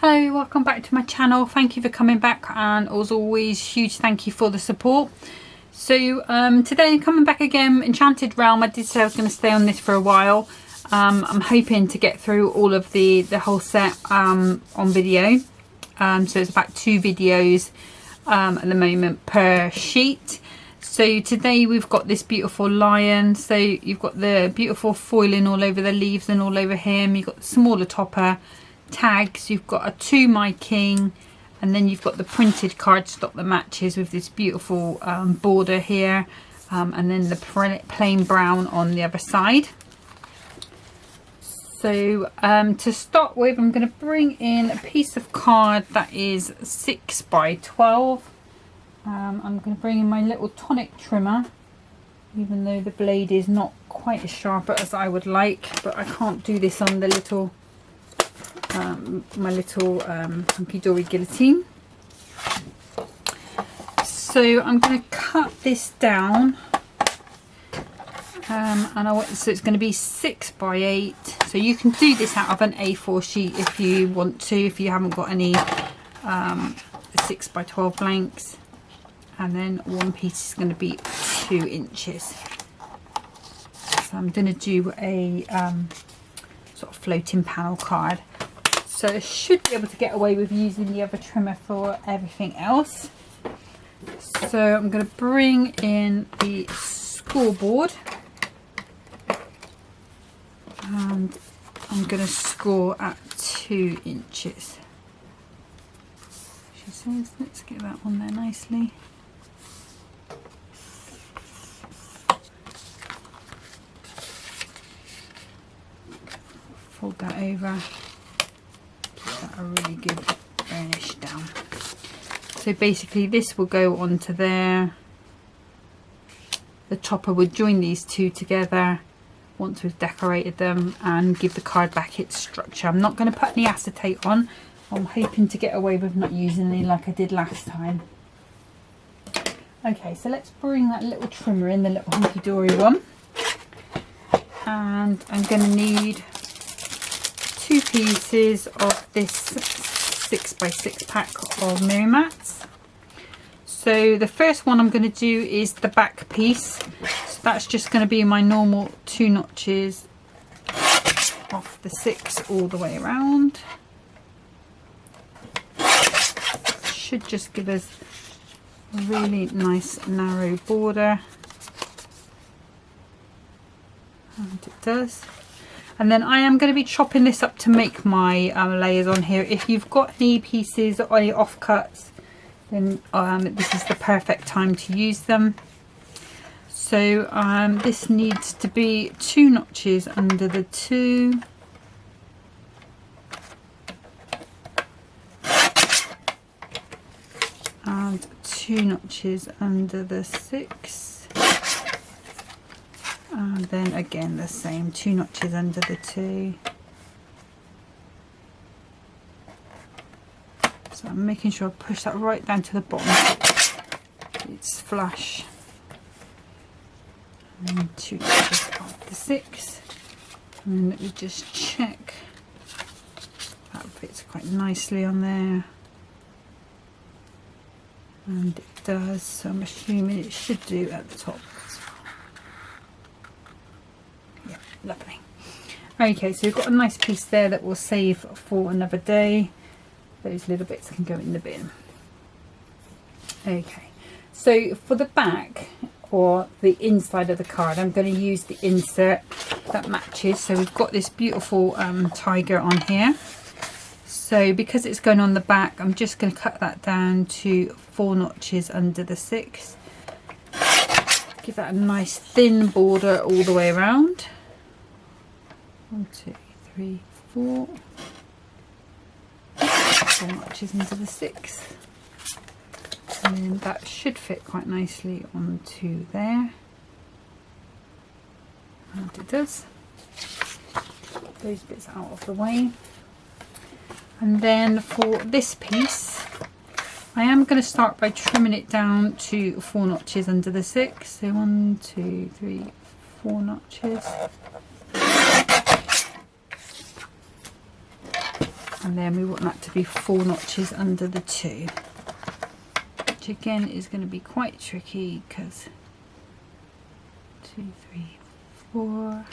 Hello, welcome back to my channel. Thank you for coming back, and as always, huge thank you for the support. So today coming back again, Enchanted Realm. I did say I was going to stay on this for a while. I'm hoping to get through all of the whole set on video. So it's about 2 videos at the moment per sheet. So today we've got this beautiful lion. So you've got the beautiful foiling all over the leaves and all over him. You've got the smaller topper tags. You've got a To My King, and then you've got the printed cardstock that matches with this beautiful border here, and then the plain brown on the other side. So to start with, I'm going to bring in a piece of card that is 6 by 12. I'm going to bring in my little tonic trimmer, even though the blade is not quite as sharp as I would like, but I can't do this on the little my little Hunkydory guillotine. So I'm going to cut this down, so it's going to be 6 by 8. So you can do this out of an A4 sheet if you want to, if you haven't got any 6 by 12 blanks. And then one piece is going to be 2 inches. So I'm going to do a sort of floating panel card. So I should be able to get away with using the other trimmer for everything else. So I'm going to bring in the scoreboard, and I'm going to score at 2 inches. She says, let's get that on there nicely. Fold that over. A really good burnish down. So basically this will go onto there. The topper would join these two together once we've decorated them and give the card back its structure. I'm not going to put any acetate on. I'm hoping to get away with not using any like I did last time. Okay, so let's bring that little trimmer in, the little Hunkydory one. And I'm going to need 2 pieces of this 6 by 6 pack of mirror mats. So the first one I'm going to do is the back piece. So that's just going to be my normal 2 notches off the 6 all the way around. Should just give us a really nice narrow border, and it does. And then I am going to be chopping this up to make my layers on here. If you've got any pieces or any offcuts, then this is the perfect time to use them. So this needs to be 2 notches under the 2. And 2 notches under the 6. And then again the same, 2 notches under the 2. So I'm making sure I push that right down to the bottom. It's flush. And then 2 notches off the 6. And then let me just check. That fits quite nicely on there. And it does, so I'm assuming it should do at the top. Lovely. Okay, so we've got a nice piece there that we'll save for another day. Those little bits can go in the bin. Okay, so for the back or the inside of the card, I'm going to use the insert that matches. So we've got this beautiful tiger on here. So because it's going on the back, I'm just going to cut that down to 4 notches under the 6. Give that a nice thin border all the way around. 1, 2, 3, 4. 4 notches into the 6. And then that should fit quite nicely onto there. And it does. Those bits out of the way. And then for this piece, I am going to start by trimming it down to 4 notches under the 6. So 1, 2, 3, 4 notches. and then we want that to be 4 notches under the 2, which again is going to be quite tricky because 2, 3, 4.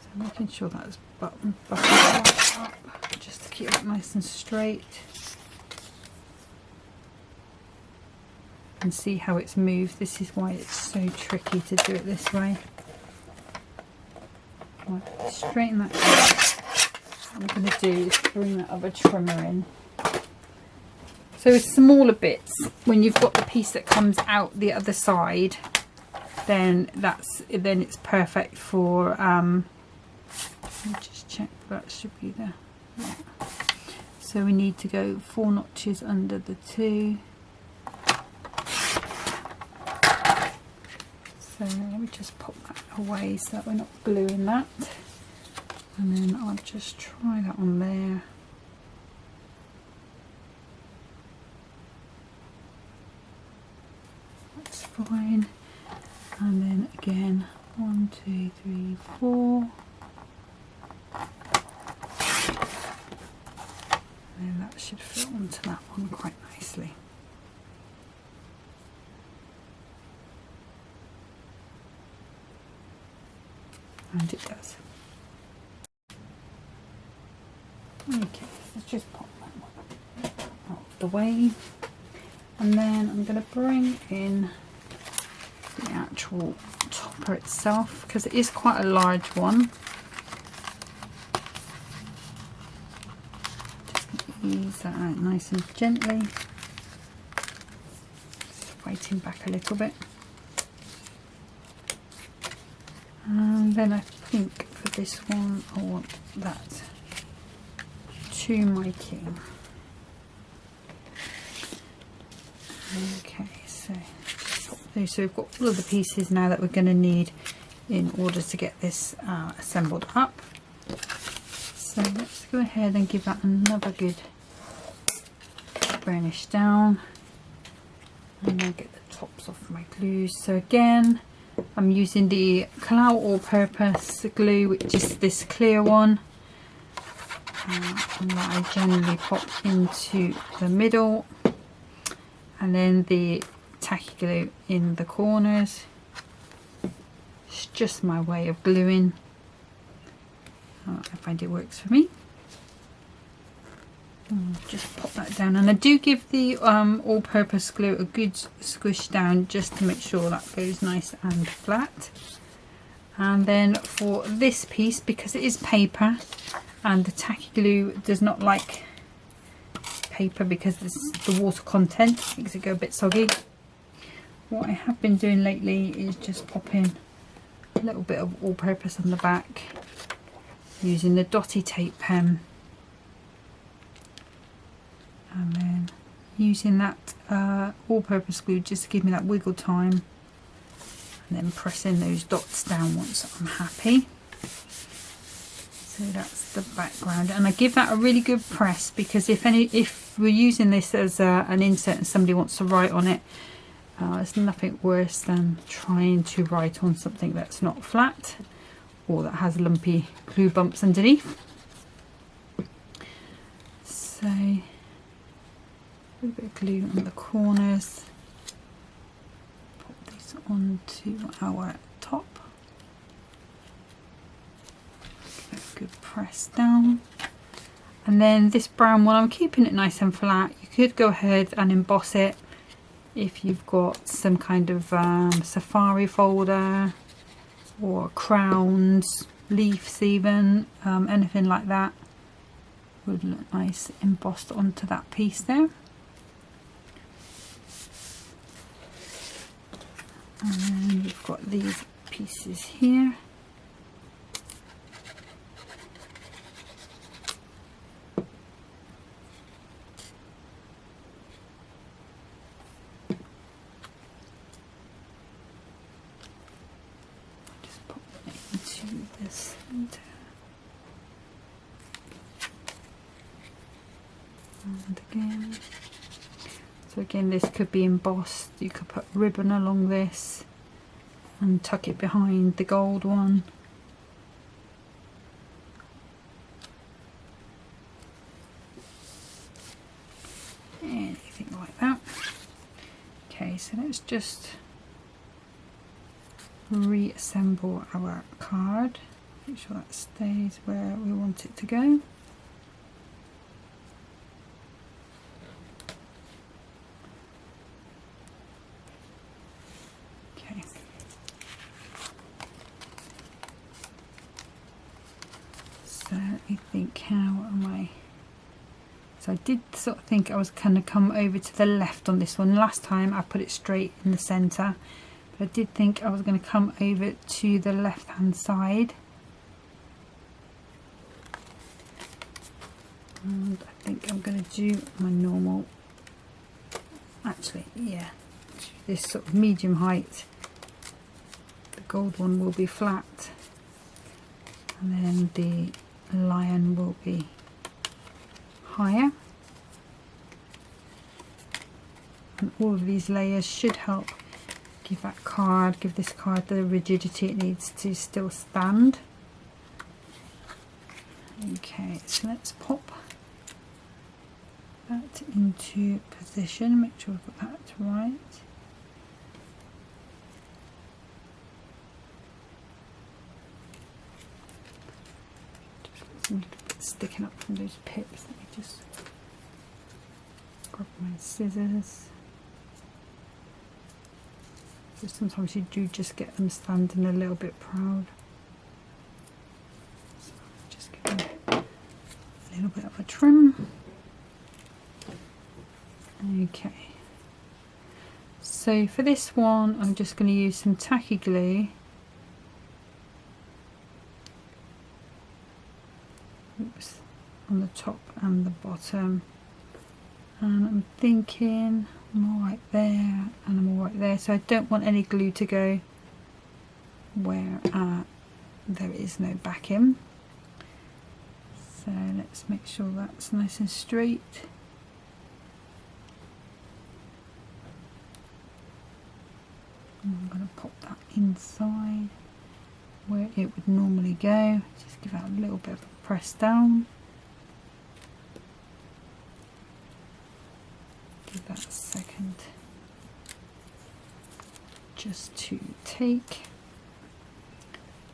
So making sure that's buttoned up just to keep it nice and straight. And see how it's moved. This is why it's so tricky to do it this way. Right, straighten that out. What I'm going to do is bring that other trimmer in. So with smaller bits, when you've got the piece that comes out the other side, then it's perfect for. Let me just check that should be there. Yeah. So we need to go 4 notches under the 2. So let me just pop that away so that we're not gluing that, and then I'll just try that on there. That's fine. And then again 1, 2, 3, 4, and then that should fit onto that one quite nicely. And it does. Okay, let's just pop that one out the way, and then I'm going to bring in the actual topper itself because it is quite a large one. Just ease that out nice and gently, just weighting back a little bit. And then I think for this one I want that to my king. Okay, so we've got all of the pieces now that we're going to need in order to get this assembled up. So let's go ahead and give that another good burnish down, and then get the tops off my glues. So again, I'm using the Cutaway all-purpose glue, which is this clear one, and that I generally pop into the middle, and then the tacky glue in the corners. It's just my way of gluing. I find it works for me. Just pop that down, and I do give the all-purpose glue a good squish down just to make sure that goes nice and flat. And then for this piece, because it is paper and the tacky glue does not like paper because the water content makes it go a bit soggy, what I have been doing lately is just popping a little bit of all-purpose on the back using the dotty tape pen, and then using that all-purpose glue just to give me that wiggle time, and then pressing those dots down once I'm happy. So that's the background, and I give that a really good press because if we're using this as an insert and somebody wants to write on it, there's nothing worse than trying to write on something that's not flat or that has lumpy glue bumps underneath. So a little bit of glue on the corners, pop this onto our top, give it a good press down. And then this brown one, I'm keeping it nice and flat. You could go ahead and emboss it if you've got some kind of safari folder or crowns, leaves even, anything like that would look nice embossed onto that piece there. And then we've got these pieces here. Just pop it into the center. And again. So again, this could be embossed. You could put ribbon along this and tuck it behind the gold one. anything like that. Okay, so let's just reassemble our card, make sure that stays where we want it to go. Okay. So let me think, how am I? So I did sort of think I was going to come over to the left on this one. Last time I put it straight in the centre, but I did think I was going to come over to the left hand side. And I think I'm going to do my normal, actually, yeah, this sort of medium height. The gold one will be flat, and then the lion will be higher. And all of these layers should help give this card the rigidity it needs to still stand. Okay, so let's pop that into position, make sure I've got that right. Just got some little bits sticking up from those pips. Let me just grab my scissors. So sometimes you do just get them standing a little bit proud. So just give them a little bit of a trim. Okay. So for this one, I'm just going to use some tacky glue. Oops, on the top and the bottom. And I'm thinking I'm all right there and I'm all right there, so I don't want any glue to go where there is no backing. So let's make sure that's nice and straight. And I'm going to pop that inside where it would normally go. Just give that a little bit of a press down. Give that a second just to take,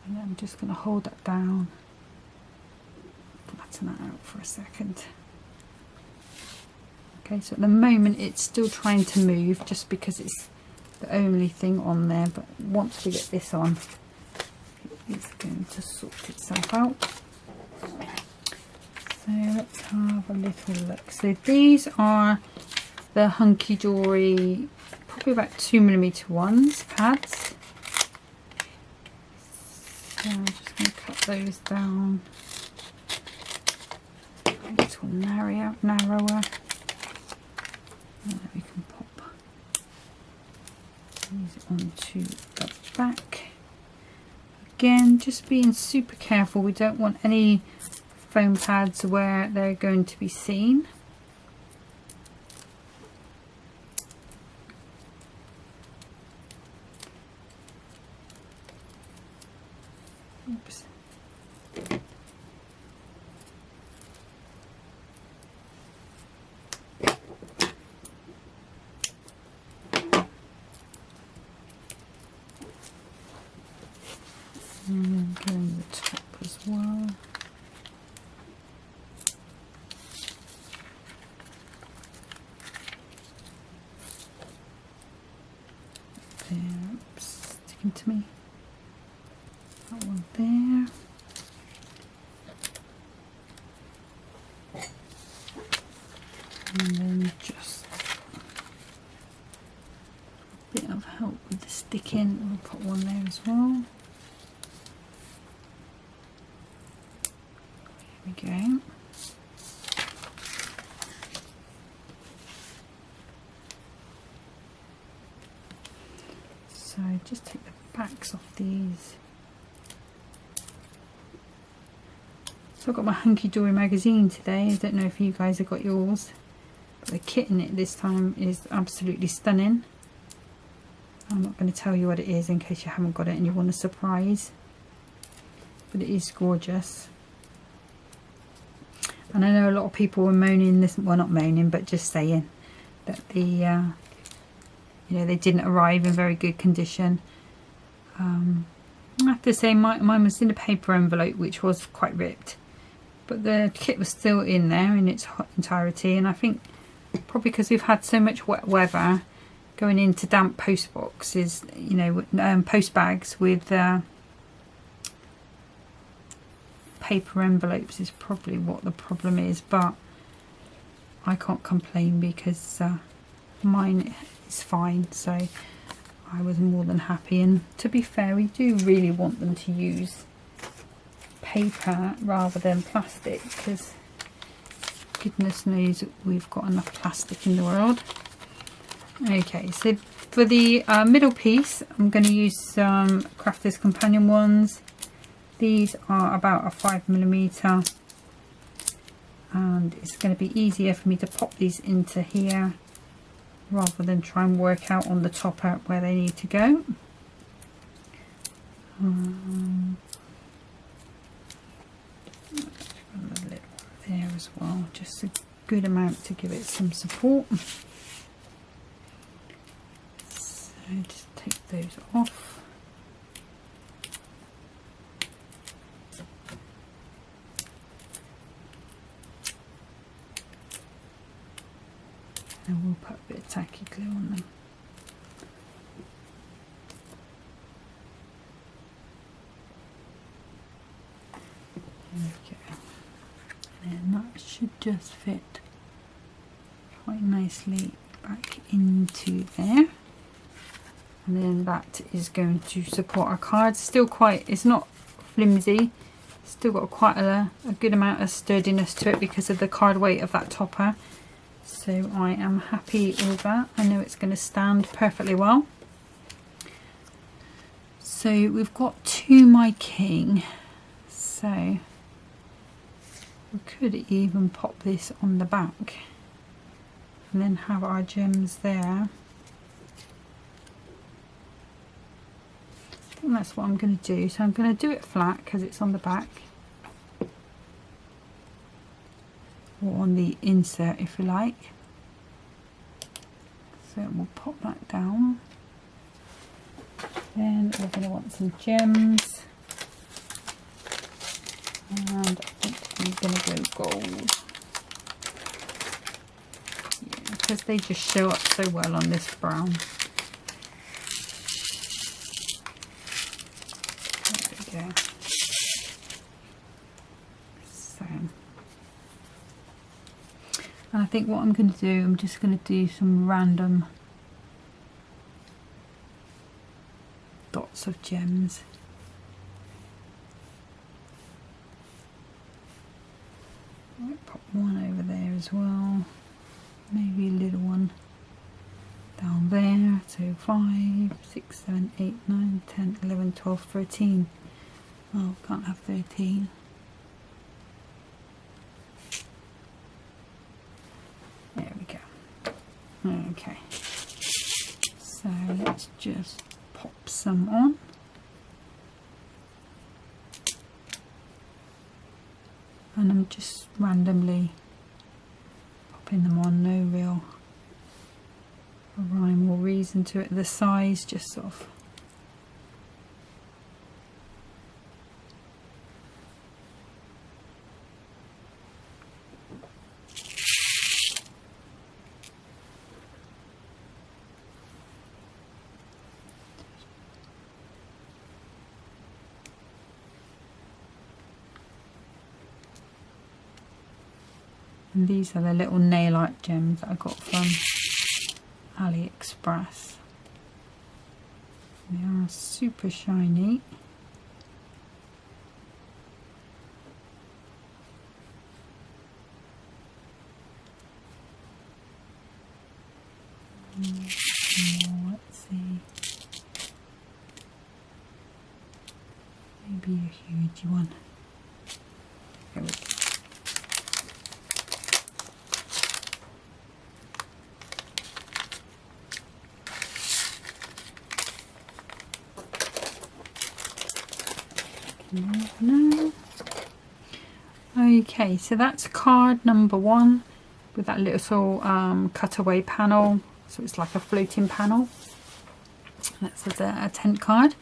and then I'm just going to hold that down, flatten that out for a second. Okay, so at the moment it's still trying to move just because it's the only thing on there, but once we get this on it's going to sort itself out. So let's have a little look. So these are the Hunkydory, probably about 2mm ones, pads. So I'm just going to cut those down a little narrower. And then we can pop these onto the back. Again, just being super careful, we don't want any foam pads where they're going to be seen. Oops. And go on the top as well. There, oops, sticking to me. That one there. And then just a bit of help with the sticking. I'll put one there as well. There we go. So just take the backs off these. So I've got my Hunkydory magazine today. I don't know if you guys have got yours, but the kit in it this time is absolutely stunning. I'm not going to tell you what it is in case you haven't got it and you want a surprise, but it is gorgeous. And I know a lot of people were moaning this, well, not moaning, but just saying that the you know, they didn't arrive in very good condition. I have to say mine was in a paper envelope, which was quite ripped, but the kit was still in there in its entirety. And I think probably because we've had so much wet weather, going into damp post boxes, you know, post bags with paper envelopes is probably what the problem is. But I can't complain because mine is fine, so I was more than happy. And to be fair, we do really want them to use paper rather than plastic, because goodness knows we've got enough plastic in the world. Okay, so for the middle piece, I'm going to use some Crafter's Companion ones. These are about a 5mm, and it's going to be easier for me to pop these into here rather than try and work out on the top out where they need to go. A little there as well, just a good amount to give it some support. So just take those off. And we'll put a bit of tacky glue on them. There we go. And then that should just fit quite nicely back into there. And then that is going to support our cards. Still quite, it's not flimsy. Still got quite a good amount of sturdiness to it because of the card weight of that topper. So I am happy with that. I know it's going to stand perfectly well. So we've got To My King. So we could even pop this on the back and then have our gems there. I think that's what I'm going to do. So I'm going to do it flat because it's on the back, or on the insert if you like. So we'll pop that down. Then we're going to want some gems, and I think I'm going to go gold, yeah, because they just show up so well on this brown. There we go. So, and I think what I'm going to do, I'm just going to do some random dots of gems. Might pop one over there as well, maybe a little one down there. So 5, 6, 7, 8, 9, 10, 11, 12, 13. Oh, can't have 13. There we go. Okay, so let's just pop some on. And I'm just randomly popping them on, no real rhyme or reason to it. The size just sort of and these are the little nail art gems that I got from AliExpress. They are super shiny. Let's see. Maybe a huge one. There we go. No. Okay, so that's card number 1. with that little cutaway panel, so it's like a floating panel. That's a tent card.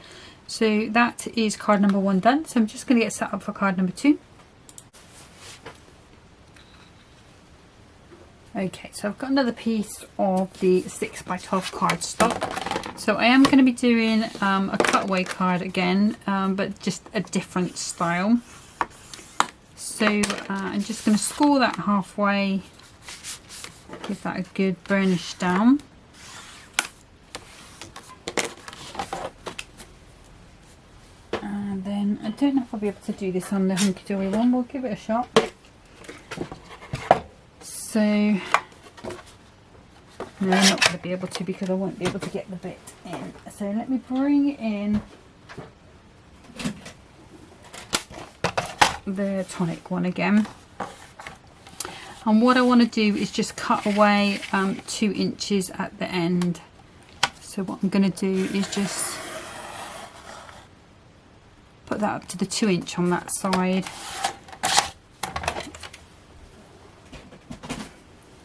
So that is card number 1 done. So I'm just going to get set up for card number 2. Okay, so I've got another piece of the 6x12 cardstock. So I am going to be doing a cutaway card again, but just a different style. So I'm just going to score that halfway, give that a good burnish down. And then I don't know if I'll be able to do this on the Hunkydory one. We'll give it a shot. So no, I'm not going to be able to, because I won't be able to get the bit in. So let me bring in the tonic one again. And what I want to do is just cut away 2 inches at the end. So what I'm going to do is just put that up to the 2 inch on that side.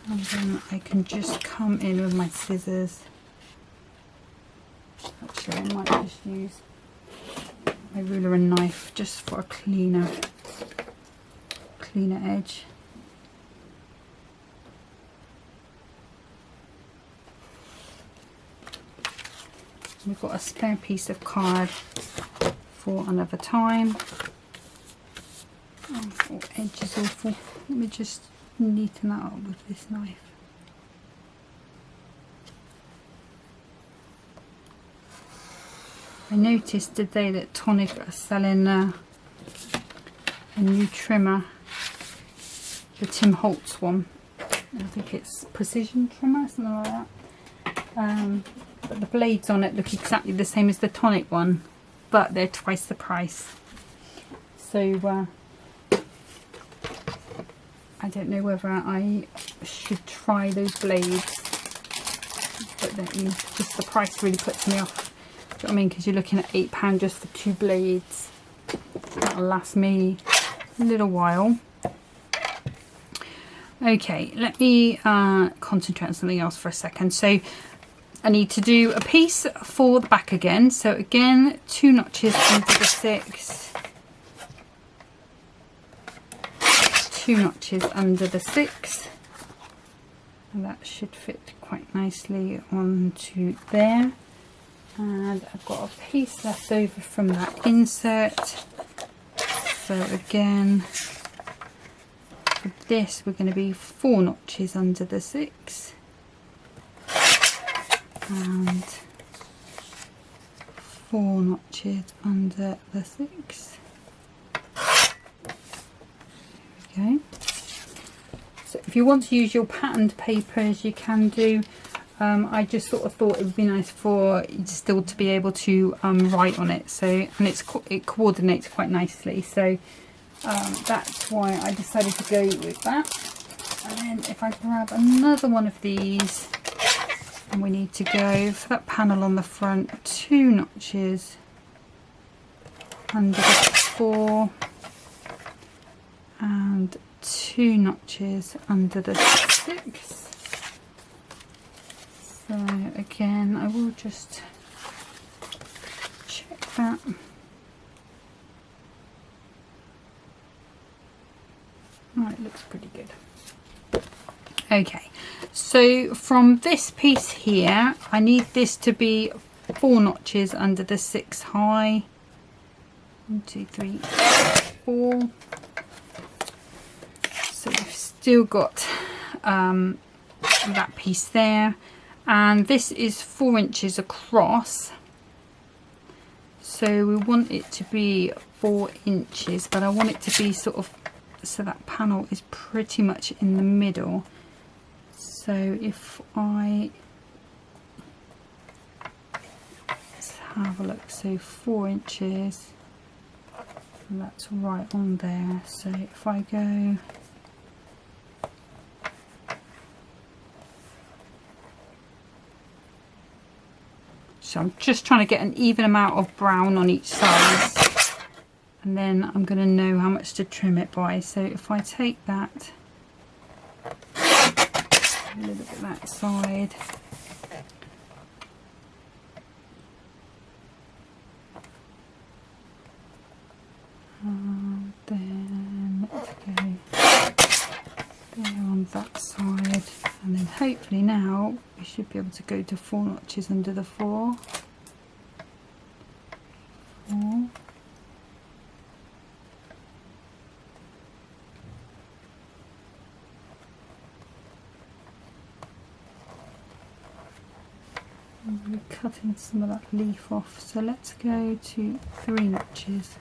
And then I can just come in with my scissors. Actually, I might just use my ruler and knife just for a cleaner edge. We've got a spare piece of card for another time. Oh, edge is awful. Let me just neaten that up with this knife. I noticed today that Tonic are selling a new trimmer, the Tim Holtz one. I think it's precision trimmer, something like that. But the blades on it look exactly the same as the Tonic one, but they're twice the price. So I don't know whether I should try those blades, but then just the price really puts me off. Do you know what I mean? Because you're looking at £8 just for 2 blades. That'll last me a little while. Okay, let me concentrate on something else for a second. So I need to do a piece for the back again. So again, 2 notches into the 6. 2 notches under the 6, and that should fit quite nicely onto there. And I've got a piece left over from that insert, so again for this we're going to be 4 notches under the 6 and 4 notches under the 6. Okay, so if you want to use your patterned papers you can do. I just sort of thought it would be nice for you still to be able to write on it, so, and it coordinates quite nicely, so that's why I decided to go with that. And then if I grab another one of these, and we need to go for that panel on the front, 2 notches under the 4 and 2 notches under the 6. So again, I will just check that. Oh, it looks pretty good. Okay, so from this piece here, I need this to be 4 notches under the 6 high. 1, 2, 3, 4. So we've still got that piece there. And this is 4 inches across, so we want it to be 4 inches, but I want it to be sort of so that panel is pretty much in the middle. So if let's have a look, so 4 inches, and that's right on there. So if I go, so I'm just trying to get an even amount of brown on each side, and then I'm going to know how much to trim it by. So if I take that a little bit that side. And then let's go there on that side, and then hopefully now we should be able to go to 4 notches under the 4. 4. We're cutting some of that leaf off, so let's go to 3 notches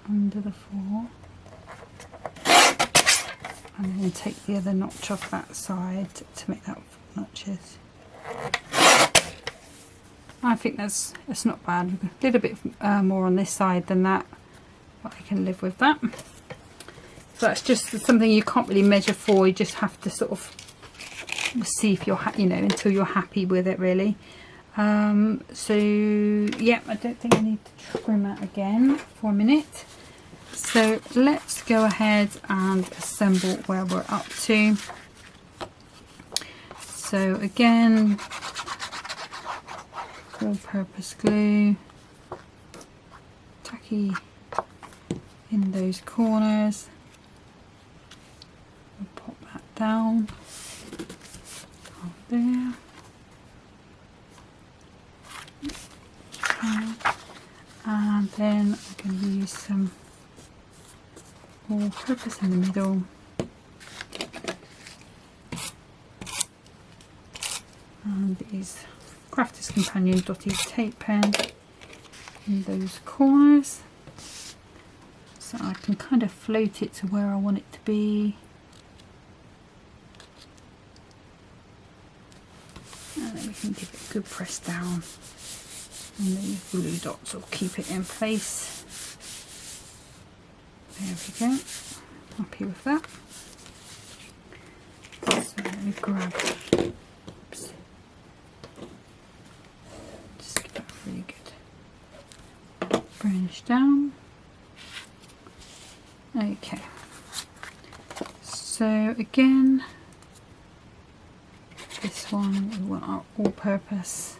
under the 4, and then take the other notch off that side to make that 4 notches. I think that's not bad. A little bit more on this side than that, but I can live with that. So that's just something you can't really measure for. You just have to sort of see if you're until you're happy with it, really. So yeah, I don't think I need to trim that again for a minute. So let's go ahead and assemble where we're up to. So again, all-purpose glue, tacky in those corners. We'll pop that down there. Okay. And then I'm going to use some all-purpose in the middle. And these Crafter's Companion dotted tape pen in those corners, so I can kind of float it to where I want it to be. And then we can give it a good press down, and these blue dots will keep it in place. There we go. Happy with that. So let me grab. Oops. Just get that really good. Brownish down. Okay. So again, this one we want our all-purpose.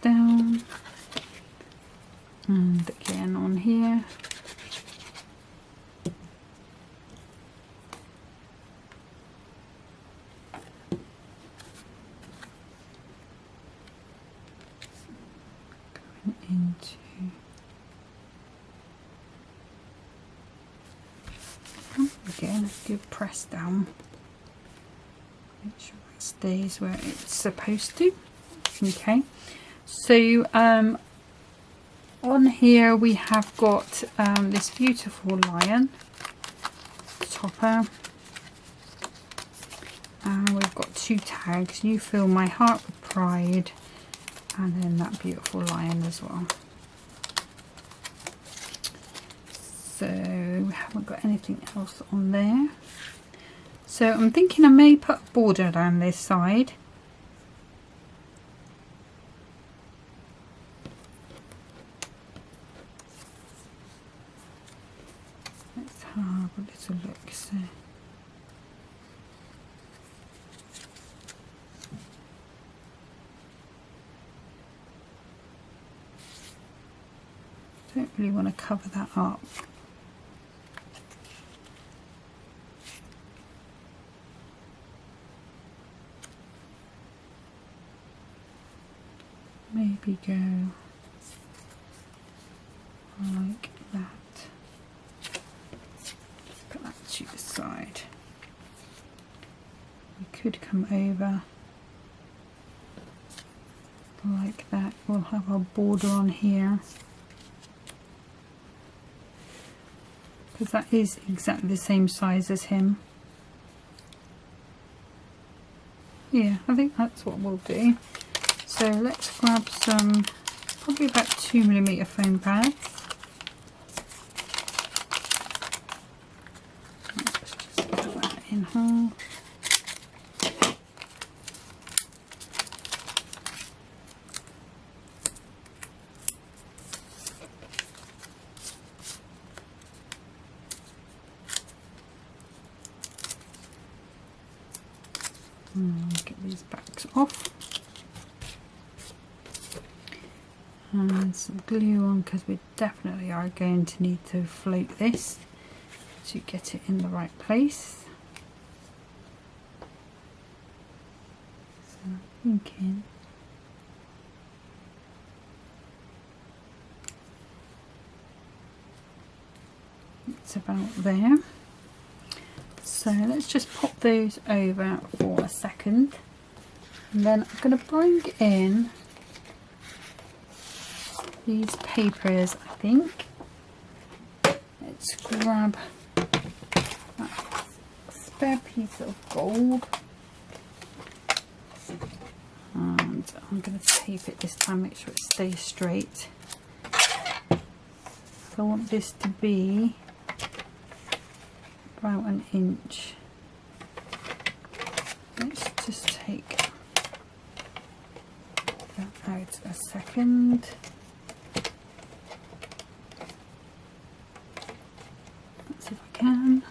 Down, and again on here. Going into again a good press down. Make sure it stays where it's supposed to. Okay. So on here we have got this beautiful lion topper, and we've got 2 tags, You Fill My Heart with Pride, and then that beautiful lion as well. So we haven't got anything else on there, so I'm thinking I may put a border down this side. Have a little look. So don't really want to cover that up. Maybe go like that. Put that to the side. We could come over like that. We'll have our border on here, because that is exactly the same size as him. Yeah, I think that's what we'll do. So let's grab some, probably about 2mm foam pads. In half. Get these backs off. And some glue on, because we definitely are going to need to float this to get it in the right place. So I'm thinking it's about there. So let's just pop those over for a second, and then I'm going to bring in these papers. I think let's grab that spare piece of gold, and I'm going to tape it this time, make sure it stays straight. So I want this to be about 1 inch. Let's just take that out a second. Let's see if I can.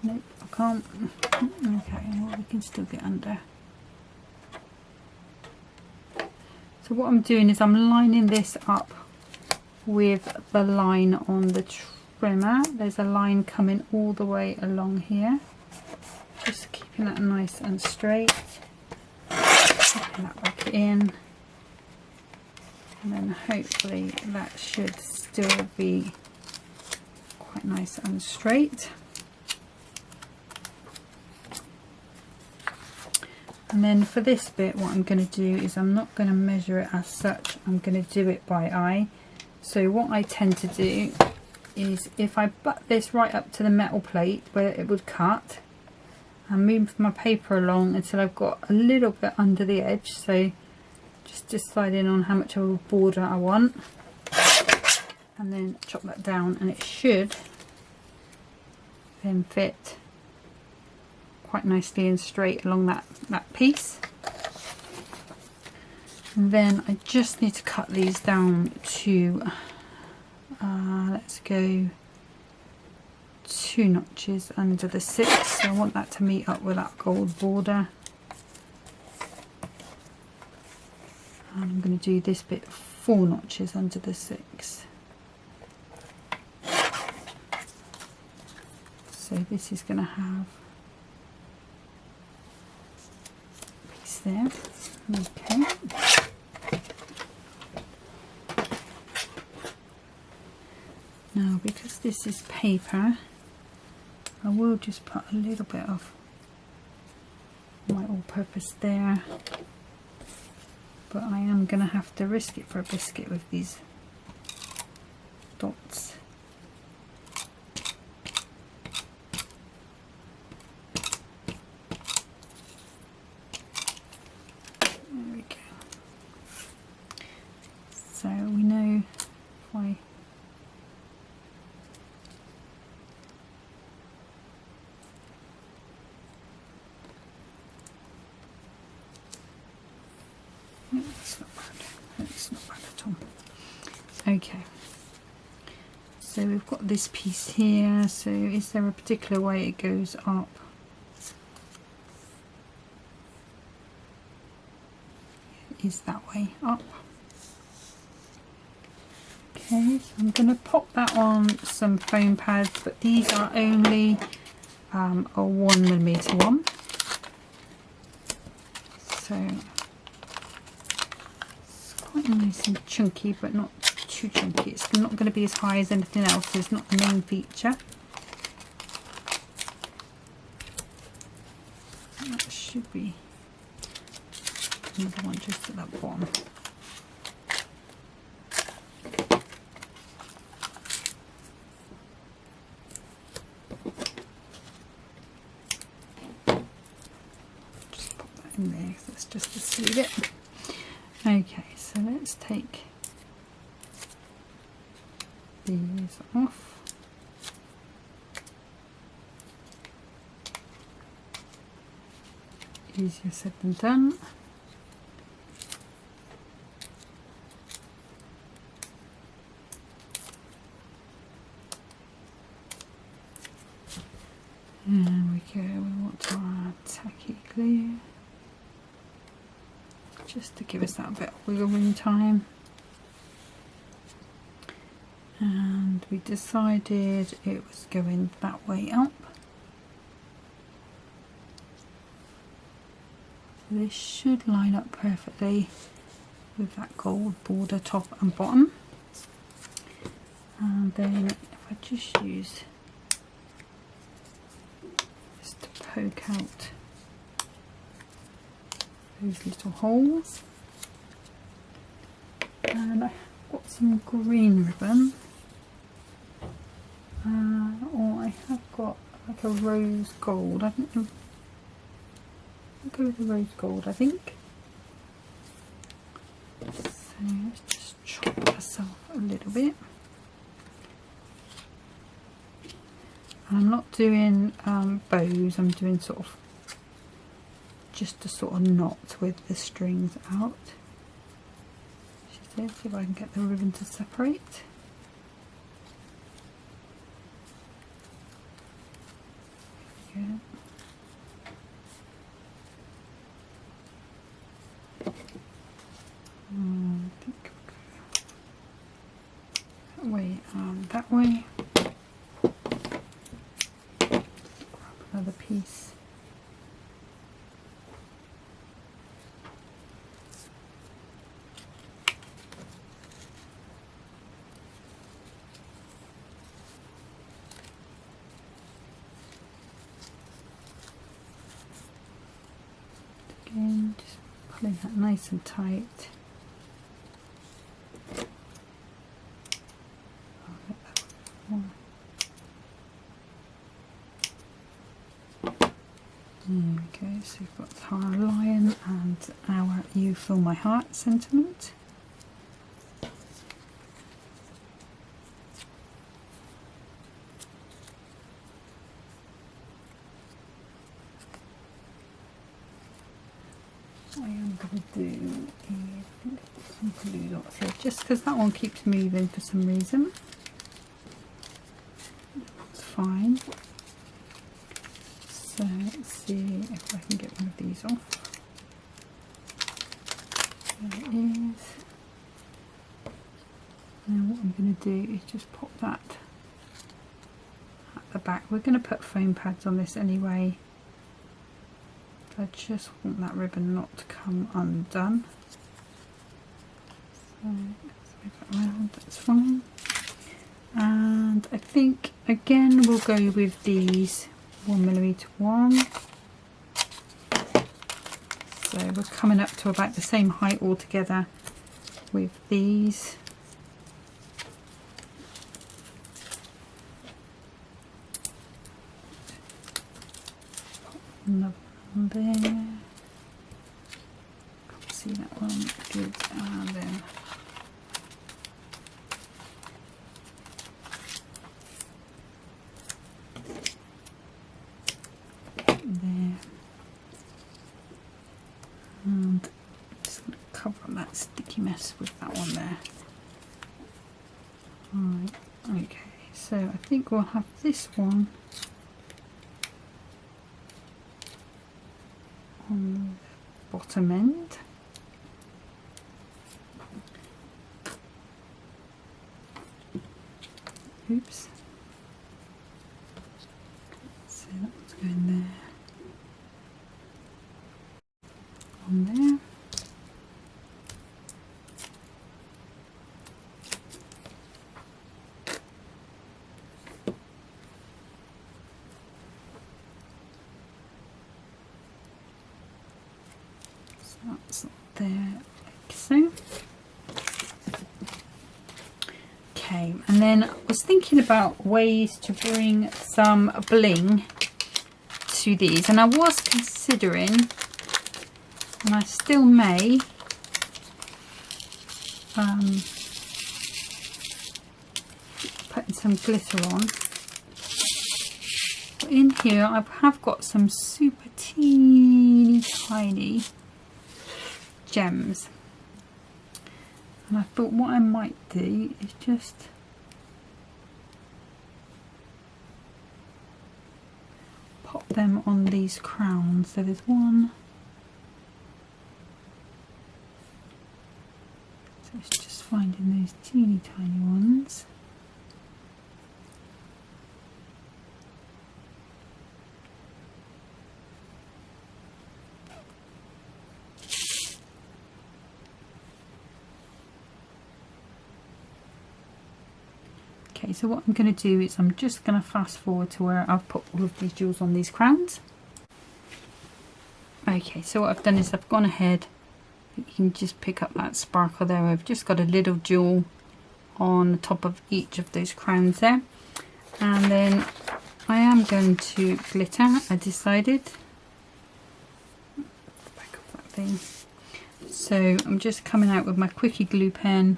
Nope, I can't. Okay, well, we can still get under. So what I'm doing is I'm lining this up with the line on the trimmer. There's a line coming all the way along here, just keeping that nice and straight, popping that back in, and then hopefully that should still be quite nice and straight. And then for this bit, what I'm going to do is I'm not going to measure it as such, I'm going to do it by eye. So what I tend to do is, if I butt this right up to the metal plate where it would cut, and move my paper along until I've got a little bit under the edge, so just deciding on how much of a border I want, and then chop that down, and it should then fit quite nicely and straight along that piece. And then I just need to cut these down to let's go 2 notches under the 6, so I want that to meet up with that gold border. And I'm going to do this bit 4 notches under the 6. So this is going to have a piece there. Okay. Now, because this is paper, I will just put a little bit of my all-purpose there, but I am going to have to risk it for a biscuit with these dots. There we go. So we know if I it's not bad at all. Okay, so we've got this piece here. So is there a particular way it goes up? It is that way up. Okay, so I'm going to pop that on some foam pads, but these are only a 1mm one. So quite nice and chunky, but not too chunky. It's not going to be as high as anything else, so it's not the main feature. That should be another one just at that bottom. Just pop that in there, so that's just to seal it. Okay, so let's take these off. Easier said than done. And we go, we want our tacky glue, just to give us that bit of wiggle room time. And we decided it was going that way up. This should line up perfectly with that gold border top and bottom. And then if I just use this to poke out those little holes. And I've got some green ribbon. Or I have got like a rose gold. I don't know. I'll go with the rose gold, I think. So let's just chop myself a little bit. And I'm not doing bows, I'm doing sort of just a sort of knot with the strings out. See if I can get the ribbon to separate. There we go. I think that way and that way. Grab another piece. Again, just pulling that nice and tight. There we go, so we've got our lion and our You Fill My Heart sentiment. What I am going to do is put some blue dots here, just because that one keeps moving for some reason. That's fine. So let's see if I can get one of these off. There it is. Now what I'm going to do is just pop that at the back. We're going to put foam pads on this anyway. I just want that ribbon not to come undone. So let's move that around, that's fine. And I think again we'll go with these 1mm one. So we're coming up to about the same height altogether with these. Pop another one there. Can't see that one. Good. And then there, and just going to cover up that sticky mess with that one there. Right, okay, so I think we'll have this one on the bottom end. Oops. So that one's going there. On there. So that's there, like so. Okay, and then I was thinking about ways to bring some bling to these, and I was considering, and I still may, putting some glitter on. But in here I have got some super teeny tiny gems, and I thought what I might do is just them on these crowns. So there's one. So it's just finding those teeny tiny ones. Okay, so what I'm going to do is I'm just going to fast forward to where I've put all of these jewels on these crowns. Okay, so what I've done is I've gone ahead, you can just pick up that sparkle there. I've just got a little jewel on the top of each of those crowns there. And then I am going to glitter, I decided. Back of that thing. So I'm just coming out with my quickie glue pen.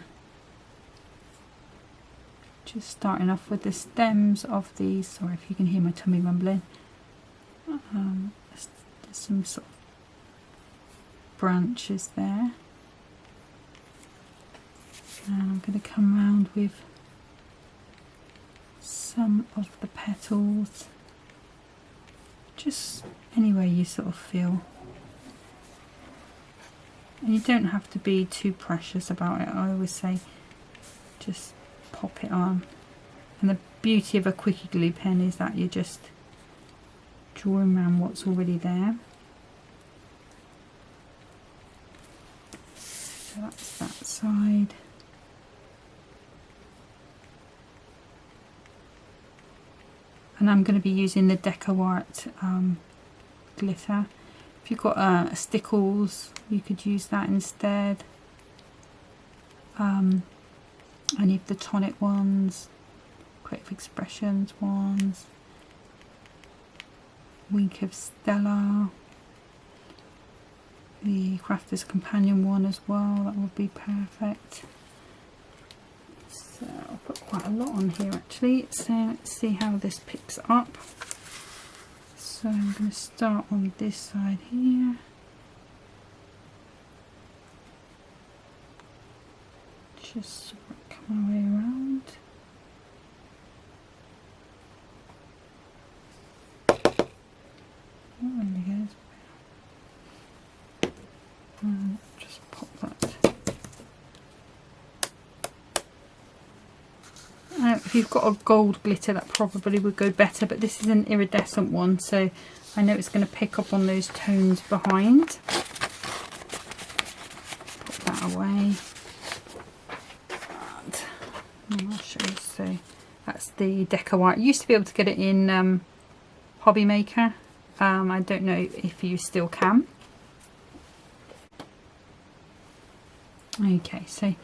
Just starting off with the stems of these. Sorry if you can hear my tummy rumbling. There's some sort of branches there. And I'm going to come round with some of the petals. Just anywhere you sort of feel. And you don't have to be too precious about it. I always say just pop it on. And the beauty of a quickie glue pen is that you're just drawing around what's already there. So that's that side. And I'm going to be using the Deco Art glitter. If you've got stickles, you could use that instead. Any of the tonic ones, Creative Expressions ones, Wink of Stella, the Crafter's Companion one as well, that would be perfect. So I'll put quite a lot on here actually, so let's see how this picks up. So I'm going to start on this side here. Just sort of come my way around. Oh, there we go. And just pop that. If you've got a gold glitter, that probably would go better, but this is an iridescent one, so I know it's going to pick up on those tones behind. Put that away. And I'll show you. So that's the Deco Art. You used to be able to get it in Hobby Maker. I don't know if you still can. Okay, so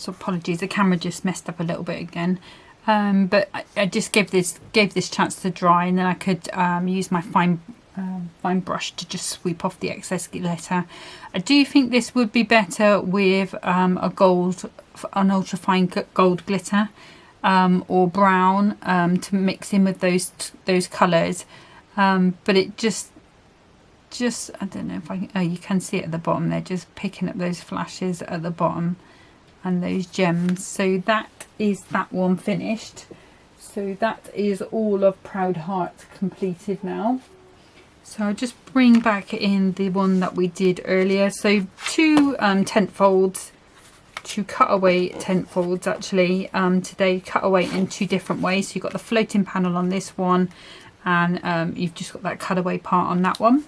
apologies, the camera just messed up a little bit again. But I just gave this chance to dry, and then I could use my fine brush to just sweep off the excess glitter. I do think this would be better with an ultra fine gold glitter or brown to mix in with those colours. But it just I don't know if I can, oh, you can see it at the bottom there, just picking up those flashes at the bottom and those gems. So that is that one finished. So that is all of Proud Heart completed now. So I'll just bring back in the one that we did earlier. So two tent folds, two cutaway tent folds actually today, cutaway in two different ways. So you've got the floating panel on this one, and you've just got that cutaway part on that one.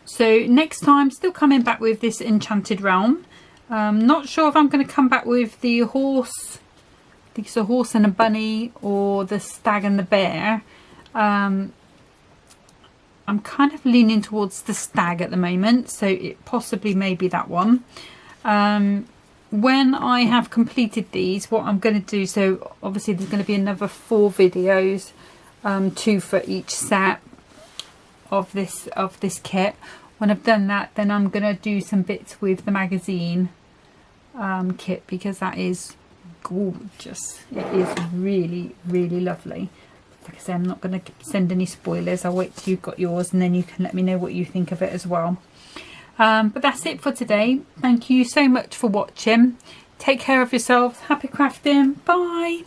So next time, still coming back with this Enchanted Realm. Not sure if I'm going to come back with the horse, I think it's a horse and a bunny, or the stag and the bear. I'm kind of leaning towards the stag at the moment, so it possibly may be that one. When I have completed these, what I'm going to do, so obviously there's going to be another 4 videos, 2 for each set of this kit. When I've done that, then I'm going to do some bits with the magazine kit, because that is gorgeous. It is really, really lovely. Like I said, I'm not going to send any spoilers. I'll wait till you've got yours, and then you can let me know what you think of it as well. But that's it for today. Thank you so much for watching. Take care of yourselves. Happy crafting. Bye.